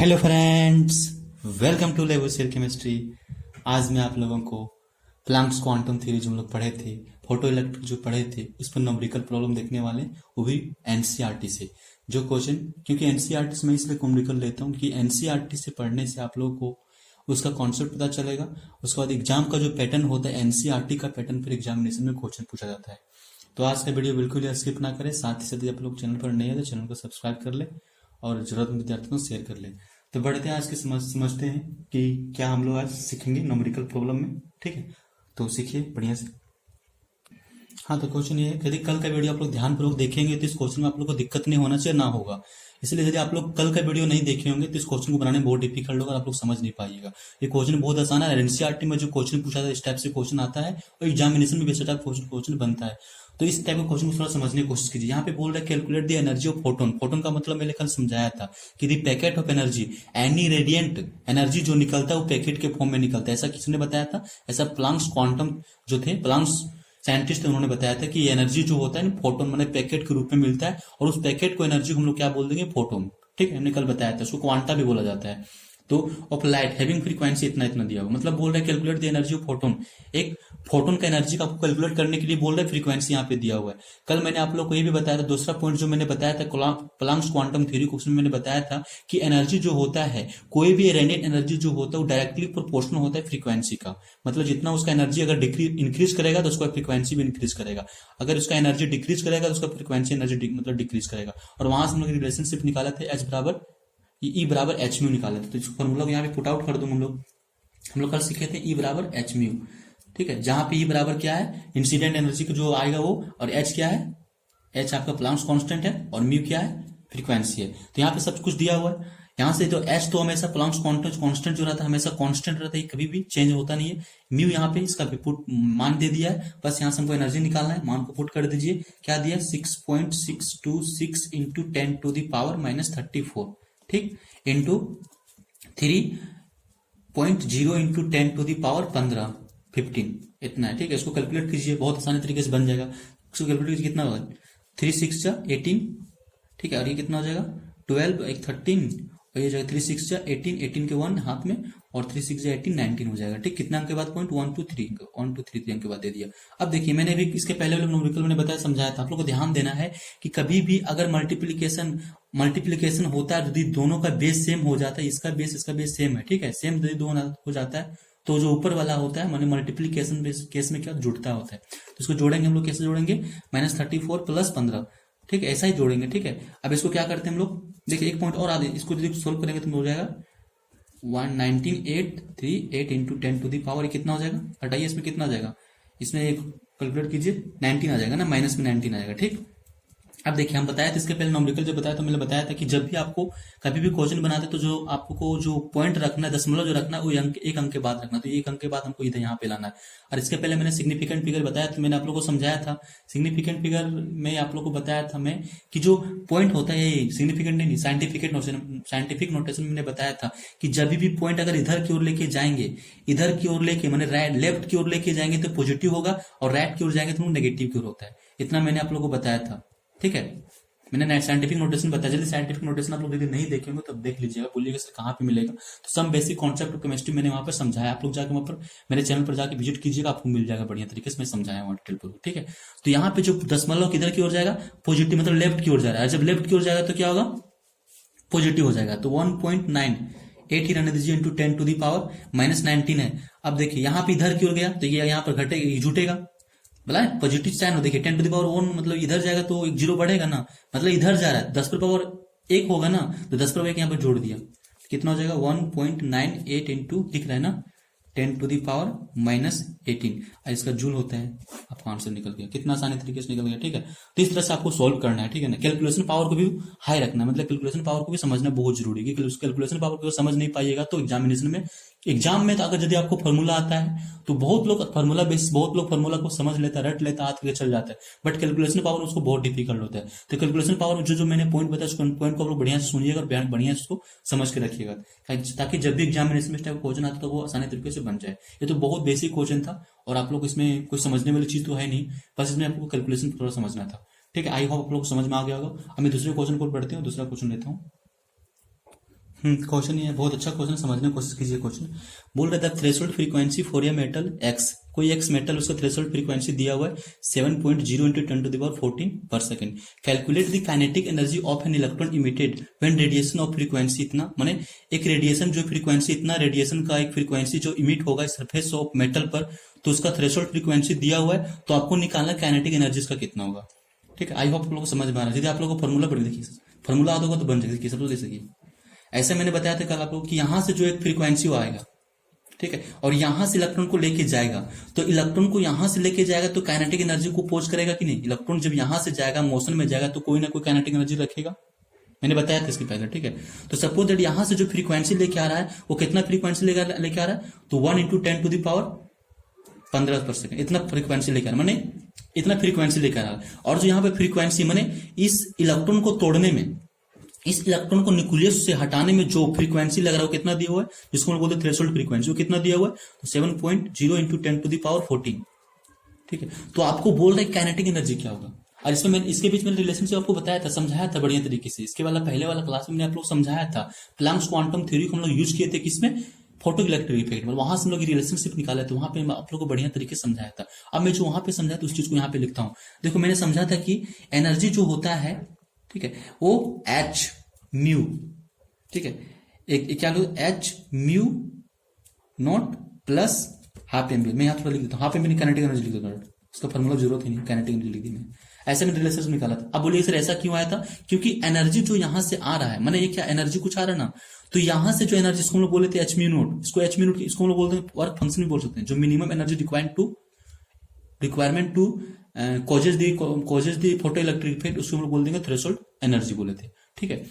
Hello friends, welcome to Lavoisier chemistry. आज मैं आप लोगों को प्लैंक्स क्वांटम थ्योरी जो हम लोग पढ़े थे, फोटो इलेक्ट्रिक जो पढ़े थे, उस पर न्यूमेरिकल प्रॉब्लम देखने वाले, वो भी एनसीईआरटी से। जो क्वेश्चन, क्योंकि एनसीईआरटी से मैं इसलिए न्यूमेरिकल लेता हूँ कि एनसीईआरटी से पढ़ने से आप लोगों को उसका कॉन्सेप्ट पता चलेगा। उसके बाद एग्जाम का जो पैटर्न होता है, एनसीईआरटी का पैटर्न फिर एग्जामिनेशन में क्वेश्चन पूछा जाता है। तो आज का वीडियो बिल्कुल ही स्किप ना करें। साथ ही साथ यदि आप लोग चैनल पर नए हैं तो चैनल को सब्सक्राइब कर ले और जरूरतमंद विद्यार्थियों को शेयर कर ले। तो बढ़ते हैं आज के समझते हैं कि क्या हम लोग आज सीखेंगे न्यूमेरिकल प्रॉब्लम में। ठीक है, तो सीखिए बढ़िया से। हाँ, तो क्वेश्चन ये है कि यदि कल का वीडियो आप लोग ध्यानपूर्वक देखेंगे तो इस क्वेश्चन में आप लोग को दिक्कत नहीं होना चाहिए, ना होगा। इसलिए यदि आप लोग कल का वीडियो नहीं देखे होंगे तो इस क्वेश्चन को बनाने में बहुत डिफिकल्ट होगा और आप लोग समझ नहीं पाइएगा। ये क्वेश्चन बहुत आसान है। एनसीईआरटी में जो क्वेश्चन पूछा था इस टाइप से क्वेश्चन आता है और एग्जामिनेशन में भी इस टाइप क्वेश्चन बनता है। तो इस टाइप के क्वेश्चन को थोड़ा समझने की कोशिश कीजिए। यहाँ पे बोल रहा है calculate the energy of photon. Photon का मतलब मैंने कल समझाया था कि the packet of energy, any radiant energy जो निकलता है वो पैकेट के फॉर्म में निकलता है। ऐसा किसने बताया था? ऐसा प्लांक्स क्वांटम जो थे, प्लांक्स साइंटिस्ट थे, उन्होंने बताया था कि एनर्जी जो होता है फोटोन मैंने पैकेट के रूप में मिलता है और उस पैकेट को एनर्जी को हम लोग क्या बोल देंगे? फोटोन। ठीक है, हमने कल बताया था, उसको क्वांटा भी बोला जाता है। तो ऑफ लाइट हैविंग फ्रीक्वेंसी इतना इतना दिया हुआ, मतलब बोल रहा है calculate the energy of photon. एक फोटोन का एनर्जी का आपको कैलकुलेट करने के लिए बोल रहा है, फ्रीक्वेंसी यहाँ पे दिया हुआ है। कल मैंने आप लोग को ये भी बताया था, दूसरा पॉइंट जो मैंने बताया था प्लांक्स क्वांटम थ्योरी, उसमें मैंने बताया था कि एनर्जी जो होता है, कोई भी रेडिएंट एनर्जी जो होता है वो डायरेक्टली प्रोपोर्शनल होता है फ्रीक्वेंसी का। मतलब जितना उसका एनर्जी अगर इंक्रीज करेगा तो उसका फ्रीक्वेंसी भी इंक्रीज करेगा, अगर उसका एनर्जी डिक्रीज करेगा तो उसका फ्रीक्वेंसी एनर्जी मतलब डिक्रीज करेगा। और वहां से हम लोग रिलेशनशिप निकाला थे, एच बराबर ई बराबर एच म्यू निकाला था। तो इस फॉर्मूला को यहाँ पे पुट आउट कर दूं। हम लोग कल सीखे थे ई बराबर एच म्यू। ठीक है, जहां पे ई बराबर क्या है? इंसिडेंट एनर्जी को जो आएगा वो, और एच क्या है? एच आपका प्लांक्स कांस्टेंट है और म्यू क्या है? फ्रीक्वेंसी है। तो यहाँ पे सब कुछ दिया हुआ है। यहाँ से तो एच तो हमेशा प्लांक्स कांस्टेंट जो रहता है हमेशा कांस्टेंट रहता है, कभी भी चेंज होता नहीं है। म्यू यहाँ पे इसका भी पुट मान दे दिया है, बस यहाँ से हमको एनर्जी निकालना है, मान को पुट कर दीजिए। क्या दिया? 6.626 इंटू 10 टू द पावर -34, ठीक, into 3.0 into 10 to the power 15 इतना है। ठीक है, इसको कैलकुलेट कीजिए, बहुत आसानी तरीके से बन जाएगा। इसको कैलकुलेट कीजिए, कितना होगा? 3 6 जा 18। ठीक है, और ये कितना हो जाएगा? 12, एक 13, और ये जाएगा 3 6 जा 18, 18 के 1 हाथ में, और 3 6 जा 18, 19 हो जाएगा। ठीक, कितना अंक के बाद? पॉइंट 1 2 3 अंक के बाद दे दिया। अब देखिए, मैंने भी इसके पहले वाले न्यूमेरिकल मैंने बताया, समझाया था। आप लोग को ध्यान देना है कि कभी भी अगर मल्टीप्लीकेशन होता है, यदि दोनों का बेस सेम हो जाता है, इसका बेस सेम है, ठीक है, सेम यदि दोनों हो जाता है, तो जो ऊपर वाला होता है माने मल्टीप्लीकेशन केस में क्या जुड़ता होता है, तो इसको जोड़ेंगे हम लोग। कैसे जोड़ेंगे? -34 + 15। ठीक है, ऐसा ही जोड़ेंगे। ठीक है, अब इसको क्या करते हैं हम लोग? देखिए, एक पॉइंट और आगे, इसको यदि सोल्व करेंगे तो हो जाएगा 19838 इंटू 10 टू दी पावर, कितना हो जाएगा? हटाइए, इसमें कितना आ जाएगा? इसमें कैलकुलेट कीजिए, 19 आ जाएगा ना, माइनस में 19 आ जाएगा। ठीक, अब देखिए, हम बताया था इसके पहले न्यूमेरिकल जब बताया तो मैंने बताया था कि जब भी आपको कभी भी क्वेश्चन बनाते तो जो आपको जो पॉइंट रखना है, दशमलव जो रखना है, वो एक अंक के बाद रखना। तो एक अंक के बाद हमको इधर यहाँ पे लाना है। और इसके पहले मैंने सिग्निफिकेंट फिगर बताया, तो मैंने आप लोगों को समझाया था। सिग्निफिकेंट फिगर में आप लोगों को बताया था मैं कि जो पॉइंट होता है, ये सिग्निफिकेंट नहीं, साइंटिफिक नोटेशन मैंने बताया था कि जब भी पॉइंट अगर इधर की ओर लेके जाएंगे, इधर की ओर लेके मैंने राइट लेफ्ट की ओर लेके जाएंगे तो पॉजिटिव होगा, और राइट की ओर जाएंगे तो नेगेटिव की ओर होता है। इतना मैंने आप लोगों को बताया था। ठीक है, मैंने साइंटिफिक नोटेशन बताया। जल्दी साइंटिफिक नोटेशन आप लोग यदि नहीं देखेंगे तो देख लीजिएगा, बोलिएगा सर कहाँ पे मिलेगा। तो some basic concept of chemistry मैंने वहां पर समझाया। आप लोग जाके वहां पर मेरे चैनल पर जाके विजिट कीजिएगा, आपको मिल जाएगा बढ़िया तरीके से मैं समझाया वहां डिटेल पर। ठीक है, तो यहाँ पे जो दशमलव किधर की ओर जाएगा? पॉजिटिव, मतलब लेफ्ट की ओर जा रहा है। जब लेफ्ट की ओर जाएगा तो क्या होगा? पॉजिटिव हो जाएगा। तो 1.98 ही रहने दीजिए इंटू 10 टू दी पावर -19 है। अब देखिए, यहाँ पे इधर की ओर गया तो ये यहाँ पर घटेगा, जुटेगा, बोला पॉजिटिव साइन हो। देखिए 10 टू द पावर 1 मतलब इधर जाएगा तो एक जीरो बढ़ेगा ना, मतलब इधर जा रहा है, 10 पर पावर 1 होगा ना, तो 10 पर 1 यहाँ पर जोड़ दिया, कितना हो जाएगा? 1.98 इंटू, दिख रहा है ना, 10 टू दी पावर -18। इसका जूल होता है। आपका आंसर निकल गया, कितना आसानी तरीके से निकल गया। ठीक है, तो इस तरह से आपको सॉल्व करना है। ठीक है ना, कैलकुलेशन पावर को भी हाई रखना है, मतलब कैलकुलेशन पावर को भी समझना बहुत जरूरी है। क्योंकि कैलकुलेशन पावर को समझ नहीं पाइएगा तो एग्जाम में तो अगर यदि आपको फॉर्मूला आता है तो बहुत लोग फॉर्मूला को समझ लेता है, रट लेता है, हाथ के चल जाता है, बट कैलकुलेशन पावर उसको बहुत डिफिकल्ट होता है। तो कैलकुलेशन पावर जो मैंने पॉइंट बताया, उस पॉइंट को आप लोग बढ़िया से सुनिएगा और बढ़िया से उसको समझ के रखिएगा, ताकि जब भी एग्जामिनेशन में क्वेश्चन आता है तो वो आसानी तरीके से बन जाए। ये तो बहुत बेसिक क्वेश्चन था और आप लोग इसमें कुछ समझने वाली चीज तो है नहीं, बस इसमें आपको कैलकुलेशन थोड़ा समझना था। ठीक है, आई होप आप लोग समझ में आ गया होगा। अब मैं दूसरे क्वेश्चन को पढ़ते हूँ, दूसरा क्वेश्चन लेता हूँ। क्वेश्चन ये है, बहुत अच्छा क्वेश्चन, समझने की कोशिश कीजिए। क्वेश्चन बोल रहा था threshold frequency for a metal x, कोई एक्स मेटल, उसका थ्रेशोल्ड फ्रीक्वेंसी दिया हुआ है 7.0 इंटू 10⁻14 पर second. Calculate the kinetic energy of an electron emitted when radiation of frequency इतना, माने एक रेडिएशन जो फ्रीक्वेंसी इतना रेडिएशन का एक फ्रीक्वेंसी जो इमिट होगा सरफेस ऑफ मेटल पर, तो उसका थ्रेशोल्ड फ्रीक्वेंसी दिया हुआ है, तो आपको निकालना काइनेटिक एनर्जी का कितना होगा। ठीक है, आई होप आप लोगों को समझ में आ रहा है। यदि आप लोगों को फॉर्मूला पढ़ देखिए, फॉर्मूला आता होगा तो बन जाएगा, सब ले सकिए। ऐसे मैंने बताया था कल आप लोग कि यहां से जो एक फ्रीक्वेंसी आएगा, ठीक है, और यहां से इलेक्ट्रॉन को लेके जाएगा, तो इलेक्ट्रॉन को यहां से लेके जाएगा तो काइनेटिक एनर्जी को पोज करेगा कि नहीं। इलेक्ट्रॉन जब यहां से जाएगा, मोशन में जाएगा, तो कोई ना कोई काइनेटिक एनर्जी रखेगा, मैंने बताया था इसके पहले। ठीक है, तो सपोज दैट यहां से जो फ्रीक्वेंसी लेके आ रहा है वो कितना फ्रीक्वेंसी लेके आ रहा है, तो 1 इंटू 10⁻15 पर सेकंड, इतना फ्रीक्वेंसी लेके आ रहा है, माने इतना फ्रीक्वेंसी लेके आ रहा है। और जो यहाँ पे फ्रीक्वेंसी माने इस इलेक्ट्रॉन को तोड़ने में, इस इलेक्ट्रॉन को न्यूक्लियस से हटाने में जो फ्रीक्वेंसी लग रहा है वो कितना दिया हुआ है, जिसको हम बोलते हैं थ्रेशोल्ड फ्रीक्वेंसी, वो कितना दिया हुआ है, तो 7.0 इंटू 10⁻14। ठीक है, तो आपको बोल रहा है काइनेटिक एनर्जी क्या होगा। और इसमें मैंने इसके बीच में रिलेशनशिप आपको बताया था, समझाया था बढ़िया तरीके से। इसके वाला पहले वाला क्लास में मैंने आप लोग समझाया था, प्लैंक्स क्वांटम थ्योरी को हम लोग यूज किए थे किसमें, फोटो इलेक्ट्रिक इफेक्ट में, वहां से हम लोग रिलेशनशिप निकाले थे, वहां पे आप लोग को बढ़िया तरीके से समझाया था। अब मैं जो वहां पे समझाया था उस चीज को यहाँ पे लिखता हूँ। देखो मैंने समझा था कि एनर्जी जो होता है, ठीक है, वो एच म्यू, ठीक है, एक क्या लो, H mu naught plus half M B. मैं यहाँ थोड़ा लिख देता हूँ, half M B kinetic energy लिख देता हूँ, इसका फॉर्मूला जरूरत ही नहीं, काइनेटिक एनर्जी लिख दी मैंने। ऐसे में रिलेशन निकाला था। अब बोलिए सर ऐसा क्यों आया था, क्योंकि एनर्जी जो यहां से आ रहा है, माने ये क्या एनर्जी कुछ आ रहा है ना, तो यहां से जो एनर्जी, इसको हम लोग बोले थे एच म्यू नोट, इसको एच म्यू नोट, इसको हम लोग बोलते हैं वर्क फंक्शन भी बोल सकते हैं, जो minimum energy requirement to causes the photo electric effect, उसको हम लोग बोल देंगे थ्रेशोल्ड एनर्जी बोले थे। ठीक है,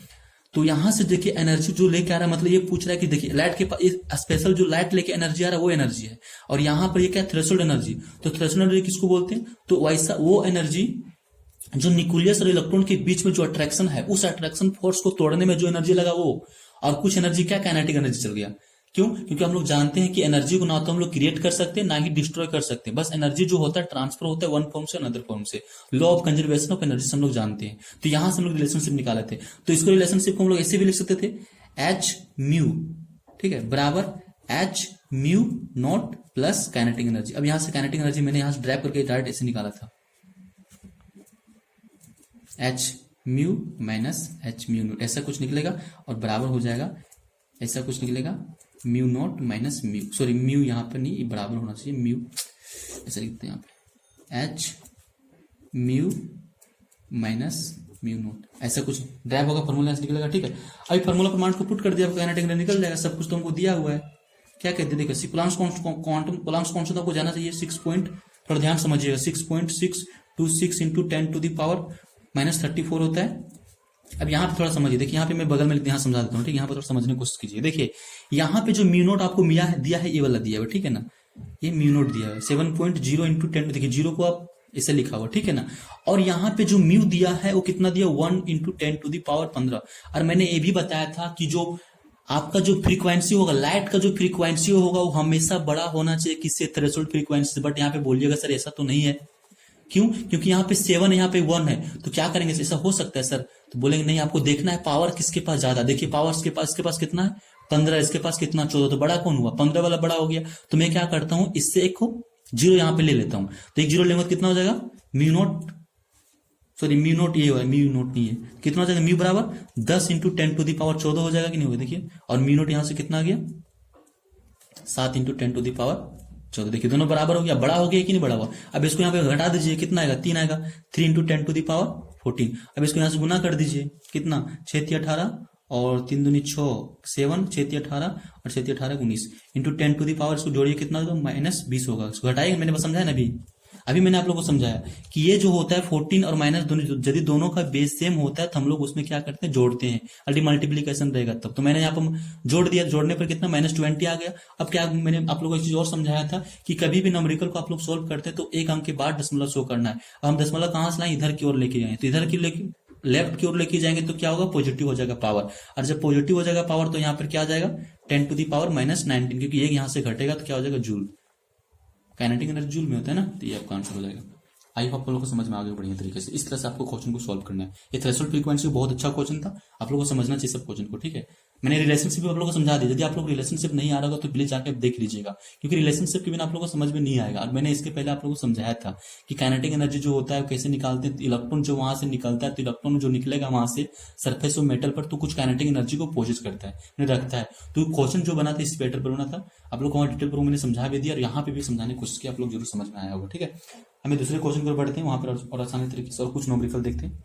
तो यहां से देखिए एनर्जी जो लेके आ रहा है, मतलब ये पूछ रहा है कि देखिए लाइट के पास स्पेशल जो लाइट लेके एनर्जी आ रहा है वो एनर्जी है, और यहां पर ये क्या थ्रेशोल्ड एनर्जी, तो थ्रेशोल्ड एनर्जी किसको बोलते हैं, तो वैसा वो एनर्जी जो न्यूक्लियस और इलेक्ट्रॉन के बीच में जो अट्रैक्शन है, उस अट्रैक्शन फोर्स को तोड़ने में जो एनर्जी लगा वो, और कुछ एनर्जी क्या काइनेटिक एनर्जी चल गया। क्यों, क्योंकि हम लोग जानते हैं कि एनर्जी को ना तो हम लोग क्रिएट कर सकते हैं ना ही डिस्ट्रॉय कर सकते हैं, बस एनर्जी जो होता है ट्रांसफर होता है वन फॉर्म से अनदर फॉर्म से, law of conservation of energy हम लोग जानते हैं। तो यहां से हम लोग रिलेशनशिप निकाले थे, तो इसको रिलेशनशिप को हम लोग ऐसे भी लिख सकते थे, एच म्यू, ठीक है, बराबर H mu naught plus kinetic energy. अब यहां से काइनेटिक एनर्जी मैंने यहां से ड्राइव करके डायरेक्ट ऐसे निकाला था, H mu minus H mu not, ऐसा कुछ निकलेगा, और बराबर हो जाएगा ऐसा कुछ निकलेगा, mu naught minus mu, sorry mu यहाँ पर नहीं, बराबर होना चाहिए, म्यू ऐसा लिखते हैं यहाँ पे, H mu minus mu naught, ऐसा कुछ ड्राइव होगा, फॉर्मूला ऐसे निकलेगा। ठीक है, अभी फॉर्मूला प्रमाण को पुट कर दिया, काइनेटिक एनर्जी निकल जाएगा, सब कुछ तो हमको दिया हुआ है। क्या कहते हैं, देखिए प्लैंक्स कांस्टेंट आपको जाना चाहिए 6 पॉइंट, थोड़ा ध्यान समझिएगा, 6.626 इंटू 10⁻34 होता है। अब यहाँ पे थोड़ा समझिए, देखिए यहाँ पे मैं बगल में यहाँ समझा देता हूँ, ठीक है, यहाँ पे थोड़ा समझने की कोशिश कीजिए। देखिए यहाँ पे जो म्यू नोट आपको दिया है, ये वाला दिया हुआ, ठीक है ना, ये म्यू नोट दिया है 7.0 इंटू 10, देखिए जीरो को आप इसे लिखा हुआ, ठीक है ना, और यहाँ पे जो म्यू दिया है वो कितना दिया, 1 इंटू 10⁻15। और मैंने ये भी बताया था कि जो आपका जो फ्रीक्वेंसी होगा, लाइट का जो फ्रीक्वेंसी होगा वो हमेशा बड़ा होना चाहिए किससे, थ्रेशोल्ड फ्रीक्वेंसी से। बट यहाँ पे बोलिएगा सर ऐसा तो नहीं है, क्यों, क्योंकि यहाँ पे 7 है, यहाँ पे 1 है, तो क्या करेंगे, ऐसा हो सकता है सर, तो बोलेंगे नहीं, आपको देखना है पावर किसके पास ज्यादा। देखिए पावर इसके पास कितना है 15, इसके पास कितना 14, तो बड़ा कौन हुआ, 15 वाला बड़ा हो गया। तो मैं क्या करता हूं, इससे एक को जीरो यहाँ पे ले लेता हूं, तो एक जीरो लेंगे तो कितना हो जाएगा, mu naught, sorry mu naught ये हुआ, म्यू नोट नहीं है, कितना हो जाएगा, म्यू बराबर 10 इंटू 10⁻14 हो जाएगा कि नहीं होगा, देखिए, और म्यू नोट यहां से कितना आ गया, 7 इंटू 10⁻14, देखिए दोनों बराबर हो गया, बड़ा हो गया कि नहीं बड़ा हुआ। अब इसको यहाँ पे घटा दीजिए, कितना आएगा, 3 आएगा, 3 इंटू 10⁻14। अब इसको यहाँ से गुना कर दीजिए, कितना, 6 × 18 और 3 दूनी 6, 7, 6 × 18 और 6 × 18 19 इंटू 10⁻, इसको जोड़िए कितना होगा, -20 होगा। इसको घटाइए, मैंने बस समझाया ना अभी मैंने आप लोगों को समझाया कि ये जो होता है 14 और माइनस दोनों, यदि दोनों का बेस सेम होता है तो हम लोग उसमें क्या करते हैं, जोड़ते हैं, अल्टी मल्टीप्लीकेशन रहेगा तब। तो मैंने यहाँ पर जोड़ दिया, जोड़ने पर कितना -20 आ गया। अब क्या मैंने आप लोगों को एक चीज और समझाया था कि कभी भी न्यूमेरिकल को आप लोग सोल्व करते हैं तो एक अंक के बाद दशमलव शो करना है। अब हम दशमलव कहां से लाए, इधर की ओर लेके जाए, तो इधर की लेफ्ट की ओर लेके जाएंगे तो क्या होगा, पॉजिटिव हो जाएगा पावर, और जब पॉजिटिव हो जाएगा पावर तो यहाँ पर क्या आ जाएगा, 10⁻−19, क्योंकि एक यहाँ से घटेगा तो क्या हो जाएगा, जूल, काइनेटिक एनर्जी जूल में होता है ना, तो ये आपका आंसर हो जाएगा। आई होप आप लोगों को समझ में आ गया बढ़िया तरीके से। इस तरह से आपको क्वेश्चन को सॉल्व करना है। ये थ्रेशोल्ड फ्रीक्वेंसी बहुत अच्छा क्वेश्चन था, आप लोगों को समझना चाहिए सब क्वेश्चन को, ठीक है। मैंने रिलेशनशिप आप लोगों को समझा दिया। यदि आप लोग रिलेशनशिप नहीं आ रहा होगा तो प्लीज जाकर देख लीजिएगा, क्योंकि रिलेशनशिप के बिना आप लोगों को समझ में नहीं आएगा। और मैंने इसके पहले आप लोगों को समझाया था कि काइनेटिक एनर्जी जो होता है कैसे निकालते हैं। इलेक्ट्रॉन जो वहां से निकलता है, तो इलेक्ट्रॉन जो निकलेगा वहां से सरफेस ऑफ मेटल पर, तो कुछ काइनेटिक एनर्जी को पोजेस करता है, मैंने रखता है। तो क्वेश्चन जो बना था इस पैटर्न पर बना था, आप लोग को वहां डिटेल पर मैंने समझा भी दिया और यहाँ पे भी समझाने की कोशिश की, आप लोग जरूर समझ में आया होगा। ठीक है, हमें दूसरे क्वेश्चन पर बढ़ते हैं, वहां पर और आसानी तरीके से और कुछ न्यूमेरिकल देखते हैं।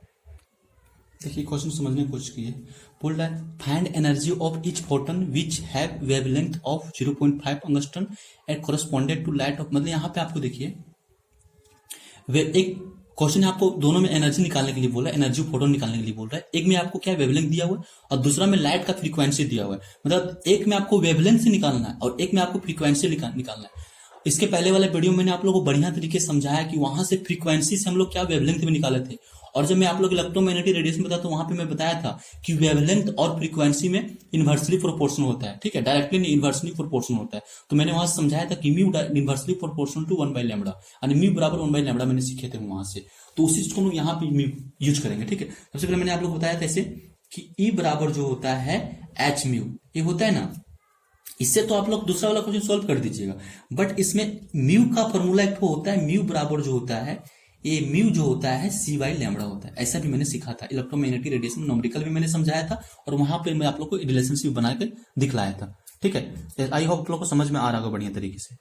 देखिए क्वेश्चन समझने की कोशिश कीजिए। बोल रहा है find energy of each photon which have wavelength of 0.5 angstrom at corresponded to light of, मतलब यहाँ पे आपको देखिए एक क्वेश्चन है, आपको दोनों में एनर्जी निकालने के लिए बोला है, एनर्जी फोटोन निकालने के लिए बोल रहा है। एक में आपको क्या वेवलेंथ दिया हुआ है और दूसरा में लाइट का फ्रीक्वेंसी दिया हुआ है। मतलब एक में आपको वेवलेंथ से निकालना है और एक में आपको फ्रीक्वेंसी निकालना है। इसके पहले वाले वीडियो में मैंने आप लोगों को बढ़िया तरीके से समझाया कि वहां से फ्रीक्वेंसी से हम लोग क्या वेवलेंथ में निकाले थे। और जब मैं आप लोग इलेक्ट्रोमैग्नेटिक रेडिएशन बताया तो वहां पे मैं बताया था कि वेवलेंथ और फ्रीक्वेंसी में इनवर्सली प्रोपोर्शनल होता है। ठीक है, डायरेक्टली इनवर्सली प्रोपोर्शनल होता है। तो मैंने वहां से समझाया था कि म्यू इनवर्सली प्रोपोर्शनल टू 1/λ, यानी म्यू बराबर 1/λ मैंने सीखे थे वहां से। तो उसी चीज को हम यहाँ पे यूज करेंगे। ठीक है, सबसे पहले मैंने आप लोग बताया था ऐसे कि ई बराबर जो होता है एच म्यू, ये होता है ना, इससे तो आप लोग दूसरा वाला क्वेश्चन सॉल्व कर दीजिएगा। बट इसमें म्यू का फॉर्मूला एक होता है, म्यू बराबर जो होता है, ये म्यू जो होता है C/λ होता है। ऐसा भी मैंने सीखा था इलेक्ट्रोमैग्नेटिक रेडिएशन न्यूमेरिकल भी मैंने समझाया था, और वहां पे मैं आप लोग को रिलेशनशिप बना के दिखलाया था। ठीक है, आई होप आप लोग को समझ में आ रहा होगा बढ़िया तरीके से।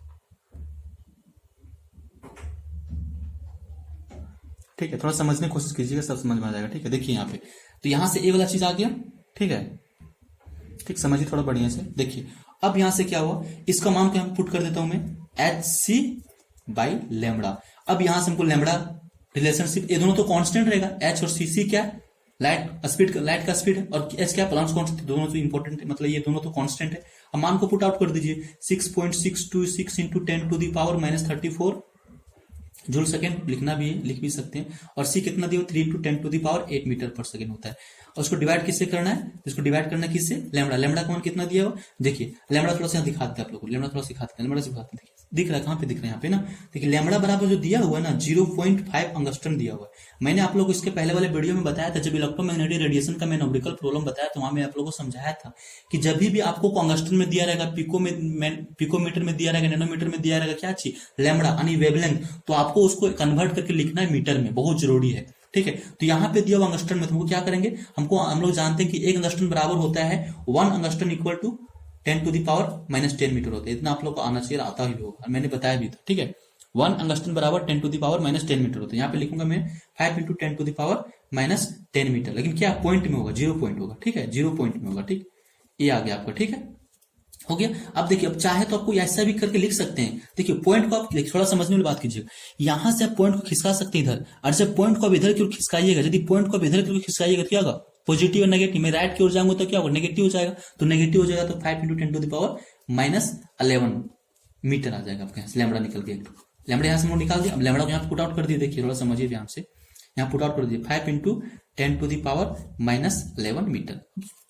ठीक है, थोड़ा समझने की कोशिश कीजिएगा, सब समझ में आ जाएगा। ठीक है, देखिए यहाँ पे तो यहां से ए वाला चीज आ गया। ठीक है, ठीक समझिए थोड़ा बढ़िया से। देखिए अब यहां से क्या हुआ, इसका मान को हम पुट कर देता हूं मैं HC/λ। अब यहां से हमको लैम्बडा रिलेशनशिप, ये दोनों तो कांस्टेंट रहेगा, H और C क्या लाइट स्पीड, लाइट का स्पीड है, और H क्या प्लांक्स कांस्टेंट, दोनों तो इंपॉर्टेंट है, मतलब ये दोनों तो कांस्टेंट है। अब मान को पुट आउट कर दीजिए, 6.626 इंटू 10⁻⁻34 जूल सेकेंड लिखना भी है, लिख भी सकते हैं। और C कितना दिया, 3 इंटू 10⁸ मीटर पर सेकेंड होता है। और उसको डिवाइड किससे करना है, इसको डिवाइड करना है किससे, लैम्बडा। लैम्बडा का मान कितना दिया हो, देखिए लैम्बडा थोड़ा सा दिखाते हैं आप लोग को, लैम्बडा थोड़ा सिखाते हैं, लैम्बडा सिखाते हैं। दिख रहा है, कहां पे दिख रहा है, यहाँ पे ना। देखिए लैम्बडा बराबर जो दिया हुआ है ना 0.5 अंगस्ट्रॉन दिया हुआ है। मैंने आप लोग को इसके पहले वाले वीडियो में बताया था, जब इलेक्ट्रोमैग्नेटिक रेडिएशन का मैं न्यूमेरिकल प्रॉब्लम बताया तो वहां मैं आप लोगों को समझाया था कि जब भी आपको अंगस्ट्रॉन में दिया रहेगा, पिकोमीटर में दिया रहेगा, नैनोमीटर में दिया रहेगा, क्या चीज लैम्बडा यानी वेवलेंथ, तो आपको उसको कन्वर्ट करके लिखना है मीटर में, बहुत जरूरी है। ठीक है, तो यहाँ पे दिया हुआ अंगस्ट्रॉन में तुमको क्या करेंगे, हम लोग जानते हैं कि एक अंगस्ट्रॉन बराबर होता है 1 अंगस्ट्रॉन इक्वल टू 10⁻⁻10 मीटर होता है। इतना आप लोग को आना चाहिए, आता ही होगा, मैंने बताया भी था। ठीक है, 1 अंगस्ट्रॉन बराबर 10⁻⁻10 मीटर होता है। यहाँ पे लिखूंगा मैं 5 इंटू 10⁻⁻10 मीटर, लेकिन क्या पॉइंट में होगा, 0 पॉइंट होगा। ठीक है, 0 पॉइंट में होगा। ठीक, ये आ गया आपका। ठीक है, हो गया। अब देखिए, अब चाहे तो आपको ऐसा भी करके लिख सकते हैं। देखिए पॉइंट को आप थोड़ा समझने वाली बात कीजिएगा, यहां से आप पॉइंट को खिसका सकते हैं इधर, और जब पॉइंट को आप इधर की ओर खिसकाइएगा, यदि पॉइंट को आप इधर की ओर खिसकाइएगा तो क्या होगा, पॉजिटिव और नेगेटिव। मैं राइट की ओर जाऊंगा तो क्या होगा, नेगेटिव हो जाएगा। तो नेगेटिव हो जाएगा तो 5 इंटू 10⁻⁻11 मीटर आ जाएगा आपके यहाँ से, लैम्बडा निकल गया। लैम्बडा यहाँ से हम निकाल दिया। अब लैम्बडा को यहाँ पुट आउट कर दिया, देखिए थोड़ा समझिए ध्यान से, यहाँ पुट आउट कर दीजिए 5 इंटू 10⁻⁻11 मीटर।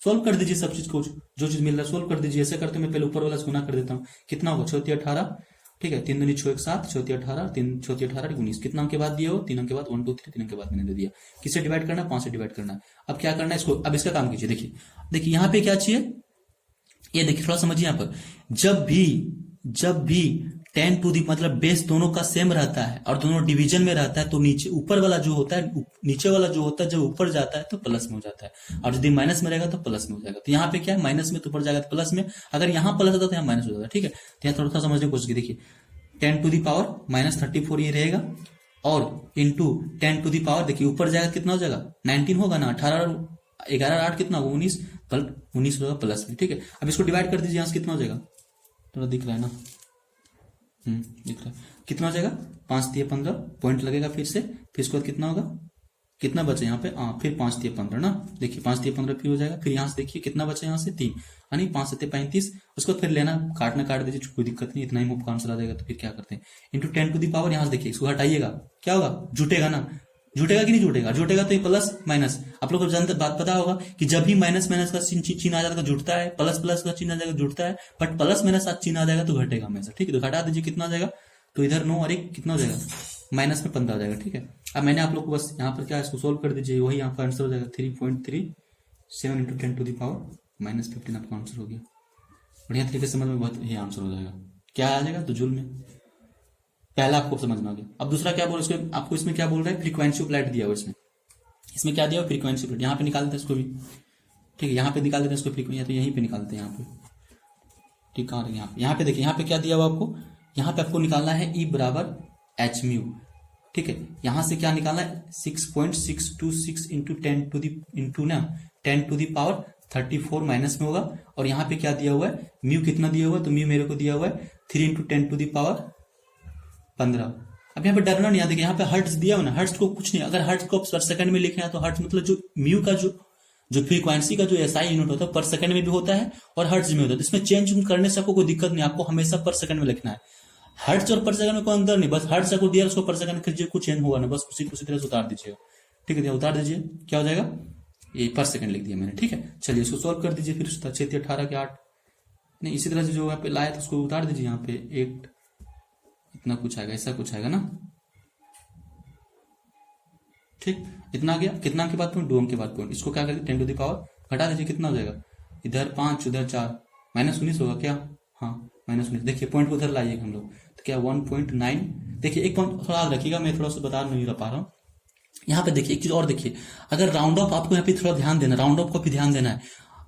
सोल्व कर दीजिए सब चीज को, जो चीज मिल रहा है सोल्व कर दीजिए। ऐसे करते मैं पहले ऊपर वाला गुना कर देता हूँ, कितना होगा 6 × 18। ठीक है, 3 दूनी 6 × 7, 6 × 18, 3 6 × 18 19। कितना अंक के बाद दिया हो, 3 अंक के बाद 1 2 3 3 अंक के बाद मैंने दे दिया। किससे डिवाइड करना, 5 से डिवाइड करना। अब क्या करना है इसको, अब इसका काम कीजिए। देखिए देखिए यहाँ पे क्या चाहिए, ये देखिए थोड़ा समझिए। यहाँ पर जब भी 10 टू दी मतलब बेस दोनों का सेम रहता है और दोनों डिवीजन में रहता है, तो नीचे ऊपर वाला जो होता है, नीचे वाला जो होता है जब ऊपर जाता है तो प्लस में हो जाता है, और यदि माइनस में रहेगा तो प्लस में हो जाएगा। तो यहाँ पे क्या है, माइनस में तो ऊपर जाएगा तो प्लस में, अगर यहाँ प्लस होता तो यहाँ माइनस हो जाता है। ठीक है, तो यहाँ थोड़ा सा समझने की कोशिश की। देखिए 10⁻⁻34 ये रहेगा, और इंटू 10⁻, देखिए ऊपर जाएगा कितना हो जाएगा, 19 होगा ना, 18 11 8 कितना होगा 19 होगा प्लस में। ठीक है, अब इसको डिवाइड कर दीजिए, यहाँ से कितना हो जाएगा, थोड़ा दिख रहा है ना, दिख रहा है, कितना हो जाएगा 5 × 15 पॉइंट लगेगा फिर से, फिर इसके बाद कितना होगा, कितना बचे यहाँ पे, फिर 5 × 15 ना, देखिए 5 × 15 फिर हो जाएगा। फिर यहाँ से देखिए कितना बचा, यहाँ से 3, यानी 5 × 7 = 35। उसको फिर लेना, काटना काट दीजिए, कोई दिक्कत नहीं, इतना ही मुफ्त का आंसर आ जाएगा। तो फिर क्या करते हैं, इंटू 10⁻, यहाँ से देखिए इसको हटाइएगा, क्या होगा, जुटेगा ना, जुटेगा कि नहीं जुटेगा, जुटेगा तो ये प्लस माइनस। आप लोग को जानते बात पता होगा कि जब भी माइनस माइनस का चिन्ह आ जाएगा तो जुटता है, प्लस प्लस का चिन्ह आ जाएगा जुटता है, बट प्लस माइनस का चिन्ह आ जाएगा तो घटेगा हमेशा। ठीक है, तो घटा दीजिए, कितना आ जाएगा, तो इधर 9 और 1 कितना हो जाएगा, माइनस में 15 हो जाएगा। ठीक है, अब मैंने आप लोग को बस यहाँ पर क्या, इसको सोल्व कर दीजिए, वही यहाँ पर आंसर हो जाएगा 3.37 इंटू 10⁻ -15 आपका आंसर हो गया। बढ़िया तरीके से समझ में बहुत ही आंसर हो जाएगा। क्या आ जाएगा तो जूल में, पहला आपको समझ में आ गया। अब दूसरा क्या बोल रहे हैं, आपको इसमें क्या बोल रहा है, फ्रीक्वेंसी ऑफ लाइट दिया हुआ इसमें क्या दिया हुआ, फ्रीक्वेंसी ऑफ लाइट। यहाँ पे निकाल देते हैं इसको भी, ठीक है, यहाँ पे निकाल देते हैं इसको फ्रीक्वेंसी, तो यहीं पे निकालते हैं यहाँ पे, ठीक है। यहाँ पे देखिए, यहाँ पे क्या दिया हुआ आपको, यहाँ पे आपको निकालना है E बराबर एच म्यू, ठीक है। यहां से क्या निकालना है, 6.626 into 10 to the power 34 minus में होगा। और यहाँ पे क्या दिया हुआ है, म्यू कितना दिया हुआ है, तो म्यू मेरे को दिया हुआ है 3 इंटू 10 टू दी पावर 15। अब यहाँ पे डरना नहीं, देखिए यहाँ पे हर्ट्ज दिया हुआ ना, हर्ट्ज को कुछ नहीं, अगर हर्ट्ज को पर सेकंड में लिखे हैं तो हर्ट्ज मतलब जो म्यू का जो फ्रीक्वेंसी का जो एसआई यूनिट होता है पर सेकंड में भी होता है और हर्ट्ज में होता है। इसमें चेंज करने से आपको कोई दिक्कत नहीं, आपको हमेशा पर सेकंड में लिखना है। हर्ट्ज और पर सेकंड में कोई अंदर नहीं, बस हर्ट्ज को दिया उसको पर सेकंड कीजिए, कुछ चेंज हुआ ना, बस उसी तरह से उतार दीजिएगा, ठीक है। उतार दीजिए, क्या हो जाएगा, ये पर सेकंड लिख दिया मैंने, ठीक है। चलिए इसको सॉल्व कर दीजिए, फिर 6 18 के 8 नहीं, इसी तरह से जो यहाँ पे लाया था उसको उतार दीजिए, यहाँ पे 8 इतना कुछ आएगा, ऐसा कुछ आएगा ना, ठीक। इतना आ गया, कितना के बाद पॉइंट, 2 अंक के बाद पॉइंट। इसको क्या करेंगे, 10 टू दी पावर घटा दीजिए, कितना हो जाएगा, इधर 5 उधर 4 -19 होगा क्या, हाँ -19। देखिए पॉइंट को उधर लाइएगा हम लोग, तो क्या 1.9। देखिए एक पॉइंट थोड़ा याद रखिएगा, मैं थोड़ा सा बता नहीं पा रहा हूँ। यहाँ पे देखिए एक चीज और देखिए, अगर राउंड ऑफ आपको यहाँ पे थोड़ा ध्यान देना, राउंड ऑफ को भी ध्यान देना है।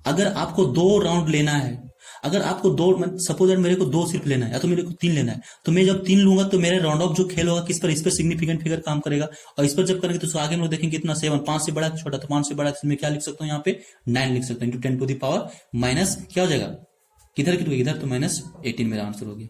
अगर आपको 2 राउंड लेना है, अगर आपको 2 सपोज मेरे को 2 सिर्फ लेना है या तो मेरे को 3 लेना है, तो मैं जब 3 लूंगा तो मेरे राउंड ऑफ जो खेल होगा किस पर, इस पर सिग्निफिकेंट फिगर काम करेगा। और इस पर जब करेंगे तो आगे हम लोग देखेंगे कितना 7, 5 से बड़ा छोटा, तो 5 से बड़ा मैं क्या लिख सकता हूँ, यहाँ पे 9 लिख सकता हूँ, into 10 to the power minus क्या हो जाएगा, किधर इधर, तो -18 मेरा आंसर हो गया।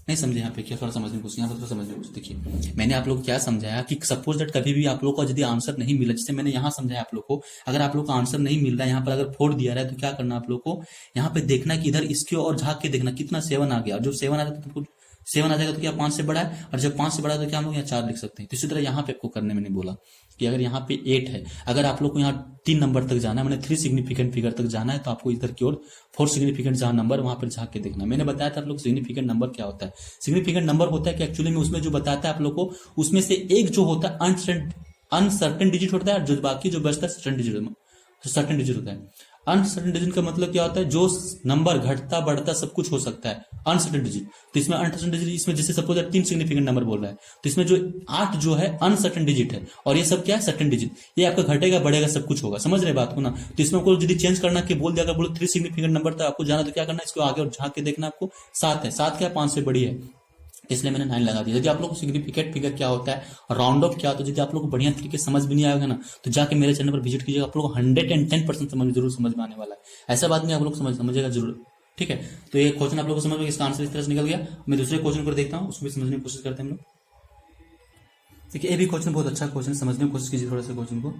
नहीं समझे यहाँ पे, क्या थोड़ा समझने की कोशिश, यहाँ पे थोड़ा समझने की कोशिश। देखिए मैंने आप लोग को क्या समझाया कि सपोज दैट कभी भी आप लोग को यदि आंसर नहीं मिला, जैसे मैंने यहाँ समझाया आप लोग को, अगर आप लोग का आंसर नहीं मिल रहा है, यहाँ पर अगर 4 दिया रहा है तो क्या करना आप लोग को, यहाँ पे देखना कि इधर इसके और झाँक के देखना कितना 7 आ गया, और जब 7 आ जाता तो 7 आ जाएगा तो क्या 5 से बड़ा है, और जब 5 से बड़ा है तो क्या हम लोग यहाँ 4 लिख सकते हैं। तो इसी तरह यहाँ पे आपको करने मैंने बोला कि अगर यहाँ पे 8 है, अगर आप लोग को यहाँ 3 नंबर तक जाना है, मैंने 3 सिग्निफिकेंट फिगर तक जाना है, तो आपको इधर की ओर 4 सिग्निफिकेंट जहां नंबर वहां पर झांक के देखना। मैंने बताया था आप लोग सिग्निफिकेंट नंबर क्या होता है। सिग्निफिकेंट नंबर होता है कि एक्चुअली में उसमें जो बताता है आप लोग को, उसमें से एक जो होता है अनसर्टेन डिजिट होता है, जो बाकी जो बचता है सर्टेन डिजिट होता है। अनसर्टेन डिजिट का मतलब क्या होता है, जो नंबर घटता बढ़ता सब कुछ हो सकता है, अनसर्टेन डिजिट। तो इसमें अनसर्टेन डिजिट, इसमें जैसे सपोज 3 सिग्निफिकेंट नंबर बोल रहा है, तो इसमें जो 8 जो है अनसर्टेन डिजिट है, और ये सब क्या है, सर्टेन डिजिट। ये आपका घटेगा बढ़ेगा सब कुछ होगा, समझ रहे बात को ना। तो इसमें आपको यदि चेंज करना कि बोल दिया, अगर बोलो 3 सिग्निफिकेंट नंबर तक आपको जाना, तो क्या करना है, इसको आगे और झांक के देखना आपको 7 है, 7 क्या 5 से बड़ी है, इसलिए मैंने 9 लगा दिया। यदि आप लोग को सिग्निफिकेंट फिगर क्या होता है, राउंड ऑफ क्या होता है, यदि आप लोग को बढ़िया तरीके से समझ भी नहीं आएगा ना, तो जाके मेरे चैनल पर विजिट कीजिएगा, आप लोग को 110% जरूर समझ में आने वाला है। ऐसा बात नहीं, आप लोग समझेगा जरूर, ठीक है। तो ये क्वेश्चन आप लोग को समझ में, इसका आंसर इस तरह से निकल गया। मैं दूसरे क्वेश्चन को देखता हूँ, उसको भी समझने की कोशिश करते हैं हम लोग। देखिए ये भी क्वेश्चन बहुत अच्छा क्वेश्चन, समझने की कोशिश कीजिए थोड़ा सा क्वेश्चन को।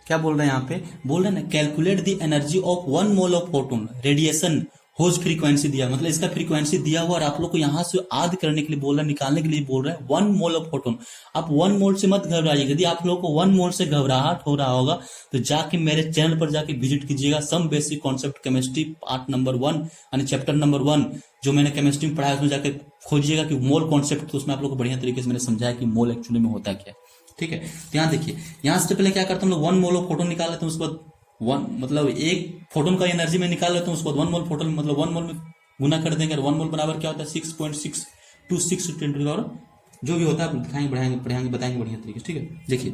क्या बोल रहे हैं यहाँ पे, बोल रहे हैं ना, calculate the energy of 1 mole of photon radiation whose frequency दिया, मतलब इसका फ्रीक्वेंसी दिया हुआ, और आप लोग को यहाँ से आद करने के लिए बोल रहा है, निकालने के लिए बोल रहा है 1 मोल ऑफ फोटोन। आप 1 मोल से मत घबराइए, यदि आप लोग को 1 मोल से घबराहट हो रहा होगा तो जाके मेरे चैनल पर जाके विजिट कीजिएगा, some basic concept chemistry part number 1 यानी चैप्टर नंबर 1 जो मैंने केमिस्ट्री में पढ़ाया, उसमें जाके खोजिएगा कि मोल कॉन्सेप्ट, तो उसमें आप लोग को बढ़िया तरीके से मैंने समझाया कि मोल एक्चुअली में होता क्या है, ठीक है। यहाँ देखिए, यहाँ से पहले क्या करते हैं हम लोग, 1 मोल ऑफ फोटोन निकाल लेते हैं, उसके बाद 1 मतलब एक फोटोन का एनर्जी में निकाल लेते हैं, उसके बाद 1 मोल फोटोन मतलब 1 मोल में गुना कर देंगे। 1 मोल बराबर क्या होता है, 6.626 10 टू पावर जो भी होता है, दिखाएंगे बताएंगे बढ़िया तरीके से, ठीक है। देखिए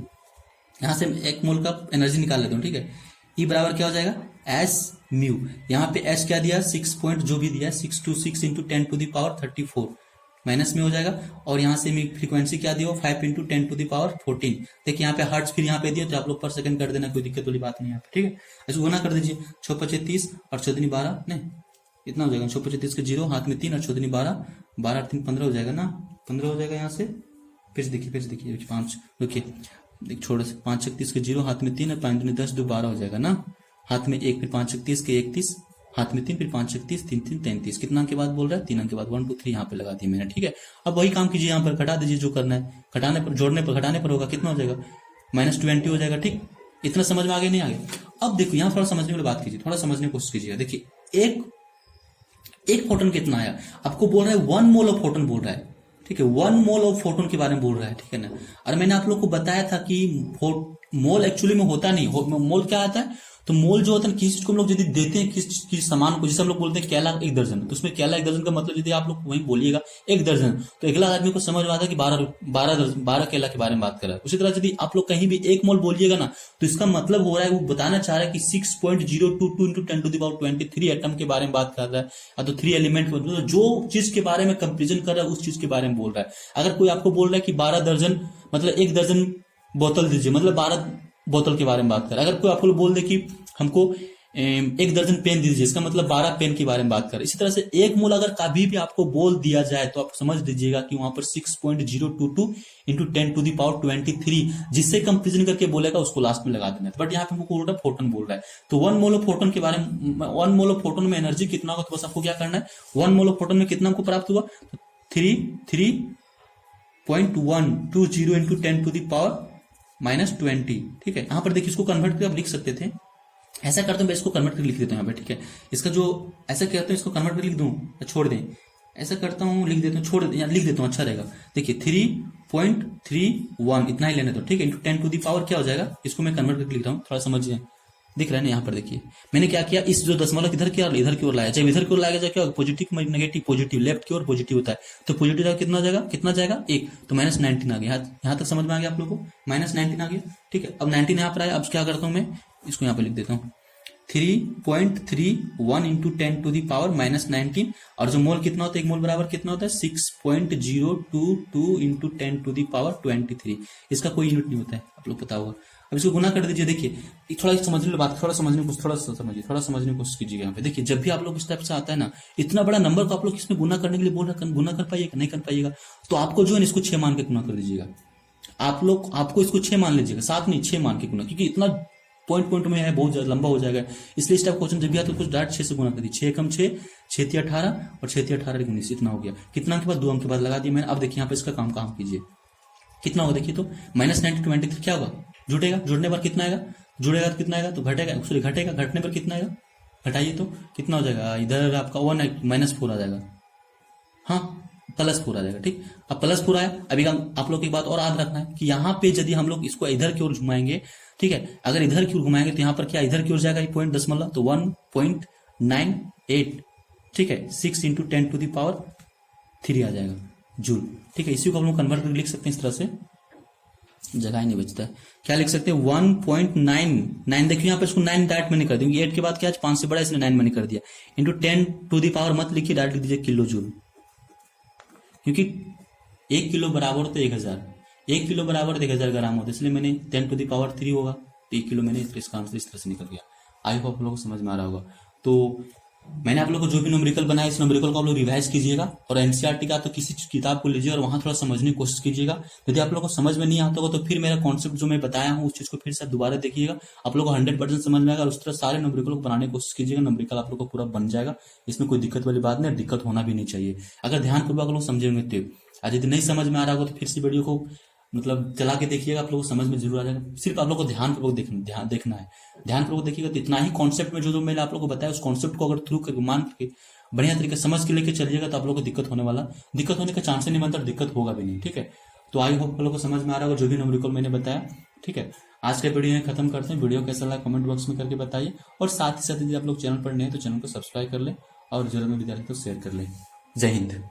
यहाँ से 1 मोल का एनर्जी निकाल लेते हैं, ठीक है। ई बराबर क्या हो जाएगा, एस म्यू, यहाँ पे एस क्या दिया, 6 पॉइंट जो भी दिया 626 into 10 to the power 34 minus में हो जाएगा, और यहाँ से फ्रीक्वेंसी क्या दिया, 5 इंटू 10 टू दी पावर 14। देखिए यहाँ पे हर्ट्ज फिर यहाँ पे दिया, तो आप लोग पर सेकंड कर देना, कोई दिक्कत वाली बात नहीं है, ठीक है। ऐसे गुना कर दीजिए, 6 5 30 और 14 12 नहीं इतना हो जाएगा, 6 5 30 के 0 हाथ में 3 और 14 12 12 3 15 हो जाएगा ना, 15 हो जाएगा यहाँ से। फिर से देखिए 5 देखिए छोड़ 5 36 के 0 हाथ में 3 और 5 10 2 12 हो जाएगा ना, हाथ में 1 फिर 5 36 के 31 हाथ में 3 फिर 5 36 3 3 33। कितना अंक के बाद बोल रहा है, 3 अंक के बाद 1 2 3 यहाँ पे लगा दिया मैंने, ठीक है। अब वही काम कीजिए, यहाँ पर घटा दीजिए, जो करना है घटाने पर जोड़ने पर घटाने पर होगा, कितना हो जाएगा -20 हो जाएगा, ठीक। इतना समझ में आगे नहीं आगे। अब देखो यहाँ थोड़ा समझने वाली बात कीजिए, थोड़ा समझने की कोशिश कीजिएगा। देखिए एक फोटोन कितना आया, आपको बोल रहा है 1 मोल ऑफ फोटोन बोल रहा है, ठीक है। 1 मोल ऑफ फोटोन के बारे में बोल रहा है, ठीक है ना। और मैंने आप लोग को बताया था कि मोल एक्चुअली में होता नहीं, मोल क्या आता है, तो मोल जो होता है किसी चीज को हम लोग यदि देते हैं किसी सामान को, जैसे हम लोग बोलते हैं केला एक दर्जन, तो उसमें केला एक दर्जन का मतलब यदि आप लोग वही बोलिएगा एक दर्जन, तो अगला आदमी को समझ में आता है कि 12 केला के बारे में बात कर रहा है। उसी तरह यदि आप लोग कहीं भी एक मोल बोलिएगा ना, तो इसका मतलब हो रहा है वो बताना चाह रहा है कि 6.022 into 10⁻23 एटम के बारे में बात कर रहा है, या तो 3 एलिमेंट, जो चीज के बारे में कंपेरिजन कर रहा है उस चीज के बारे में बोल रहा है। अगर कोई आपको बोल रहा है कि 12 दर्जन मतलब एक दर्जन बोतल दीजिए, मतलब 12 बोतल के बारे में बात कर रहा है। अगर कोई आपको बोल दे कि हमको एक दर्जन पेन दीजिए, इसका मतलब 12 पेन के बारे में बात कर। इसी तरह से एक मोल अगर कभी भी आपको बोल दिया जाए तो आप समझ लीजिएगा कि वहां पर 6.022 into 10⁻23 जिससे कंपेरिजन करके बोलेगा उसको लास्ट में लगा देना। बट यहाँ पे हमको बोल रहा है फोटोन बोल रहा है, तो 1 मोल ऑफ फोटोन के बारे में, 1 मोल ऑफ फोटोन में एनर्जी कितना होगा, तो बस आपको क्या करना है, 1 मोल ऑफ फोटोन में कितना हमको प्राप्त हुआ, 3.120 into 10⁻⁻20। ठीक है, यहां पर देखिए इसको कन्वर्ट करके आप लिख सकते थे, ऐसा करता हूं मैं इसको कन्वर्ट करके लिख देता हूं यहाँ पे। ठीक है, इसका जो ऐसा करता हूं इसको कन्वर्ट करके लिख दूं, छोड़ दें, ऐसा करता हूं लिख देता हूं, छोड़ दें, लिख देता हूं, अच्छा रहेगा। देखिए 3.31 इतना ही लेने दो। ठीक है, इंटू 10⁻, क्या हो जाएगा, इसको मैं कन्वर्ट करके लिख रहा हूं, थोड़ा समझिए, दिख रहा है ना। यहाँ पर देखिए मैंने क्या किया, इस जो दशमलव इधर की ओर लाया, चाहे इधर की ओर लाया जाए, क्या पॉजिटिव नेगेटिव, पॉजिटिव लेफ्ट की ओर पॉजिटिव होता है, तो पॉजिटिव कितना जाएगा, 1, तो -19 आ गया। यहाँ तक समझ में आ गया आप लोगों को, -19 आ गया। ठीक है, अब 19 यहाँ पर आया, अब क्या करता हूं मैं, इसको यहाँ पे लिख देता हूँ 3.31 into 10⁻⁻19, और जो मोल कितना होता है, एक मोल बराबर कितना होता है, 6.022 into 10⁻23। इसका कोई यूनिट नहीं होता है, आप लोग पता होगा। अब इसको गुना कर दीजिए। देखिए थोड़ा समझने की बात, थोड़ा समझने की कोशिश कीजिएगा। यहाँ पे देखिए जब भी आप लोग इस टाइप से आता है ना, इतना बड़ा नंबर को आप लोग इसमें गुना करने के लिए बोल रहे, गुना कर पाइएगा, नहीं कर पाइएगा, तो आपको जो है इसको 6 मान के गुना कर दीजिएगा। आपको इसको 6 मान लीजिएगा, 7 नहीं 6 मान के गुना, क्योंकि इतना पॉइंट में है, बहुत ज्यादा लंबा हो जाएगा, इसलिए इस टाइप क्वेश्चन जब भी आता है कुछ डायरेक्ट 6 से गुना कर दी, 6 कम 6, 6 × 18 और 6 × 18 19, इतना हो गया। कितना अंक के बाद 2 अंक के बाद लगा दिया मैंने। अब देखिए यहाँ पे इसका काम कीजिए, कितना होगा देखिए, तो -19 to 23 क्या होगा, जुटेगा, जुड़ने पर कितना आएगा, जुड़ेगा तो कितना आएगा, तो घटेगा, सॉरी घटेगा, घटने पर कितना आएगा, घटाइए तो कितना हो जाएगा, इधर आपका 1 -4 आ जाएगा, हाँ +4 आ जाएगा। ठीक, अब +4 आया। अभी आप लोग की बात और याद रखना है कि यहाँ पे यदि हम लोग इसको इधर की ओर घुमाएंगे, ठीक है, अगर इधर की ओर घुमाएंगे तो यहाँ पर क्या इधर की ओर जाएगा, पॉइंट दशमलव, तो 1.98, ठीक है, 6 into 10⁻³ आ जाएगा जूल। ठीक है, इसी को हम लोग कन्वर्ट करके लिख सकते हैं इस तरह से, जगह ही नहीं बचता है, क्या लिख सकते हैं 1.99, देखिए यहाँ पर इसको 9 डायरेक्ट मैंने कर दिया, 8 के बाद क्या 5 से बड़ा, इसलिए 9 मैंने कर दिया, इंटू 10⁻, मत लिखिए, डायरेक्ट लिख दीजिए किलो जूल, क्योंकि 1 किलो बराबर तो 1000, 1 किलो बराबर 1000 ग्राम होता है, इसलिए मैंने 10⁻³ होगा, तो 1 किलो मैंने इसका आंसर इस तरह से निकल गया। आई होप आप लोगों को समझ में आ रहा होगा। तो मैंने आप लोगों को जो भी न्यूमेरिकल बनाया, इस न्यूमेरिकल को आप लोग रिवाइज कीजिएगा, और एनसीईआरटी का तो किसी किताब को लीजिए और वहां थोड़ा समझने की कोशिश कीजिएगा। यदि आप लोगों को समझ में नहीं आता होगा तो फिर मेरा कॉन्सेप्ट जो मैं बताया हूँ उस चीज को फिर से दोबारा देखिएगा, आप लोगों को 100% समझ में आएगा, और उस तरह सारे न्यूमेरिकल को बनाने की कोशिश कीजिएगा, न्यूमेरिकल आप लोग को पूरा बन जाएगा। इसमें कोई दिक्कत वाली बात नहीं, दिक्कत होना भी नहीं चाहिए, अगर ध्यानपूर्वक लोग समझेंगे तो। आज यदि नहीं समझ में आ रहा होगा तो फिर से वीडियो को मतलब चला के देखिएगा, आप लोगों को समझ में जरूर आ जाएगा। सिर्फ आप लोग को ध्यानपूर्वक देखना है, ध्यानपूर्वक देखिएगा तो इतना ही कॉन्सेप्ट में जो मैंने आप लोगों को बताया, उस कॉन्सेप्ट को अगर थ्रू करके मान के बढ़िया तरीके से समझ के लेके चलिएगा तो आप लोग को दिक्कत होने का चांस नहीं बनता, दिक्कत होगा भी नहीं। ठीक है, तो आई होप आप लोग को समझ में आ रहा होगा जो भी न्यूमेरिकल मैंने बताया। ठीक है, आज का वीडियो खत्म करते हैं। वीडियो कैसा लगा कमेंट बॉक्स में करके बताइए, और साथ ही साथ यदि आप लोग चैनल पर नए हैं तो चैनल को सब्सक्राइब कर ले, और जरूर में विद्यार्थी को शेयर कर ले। जय हिंद।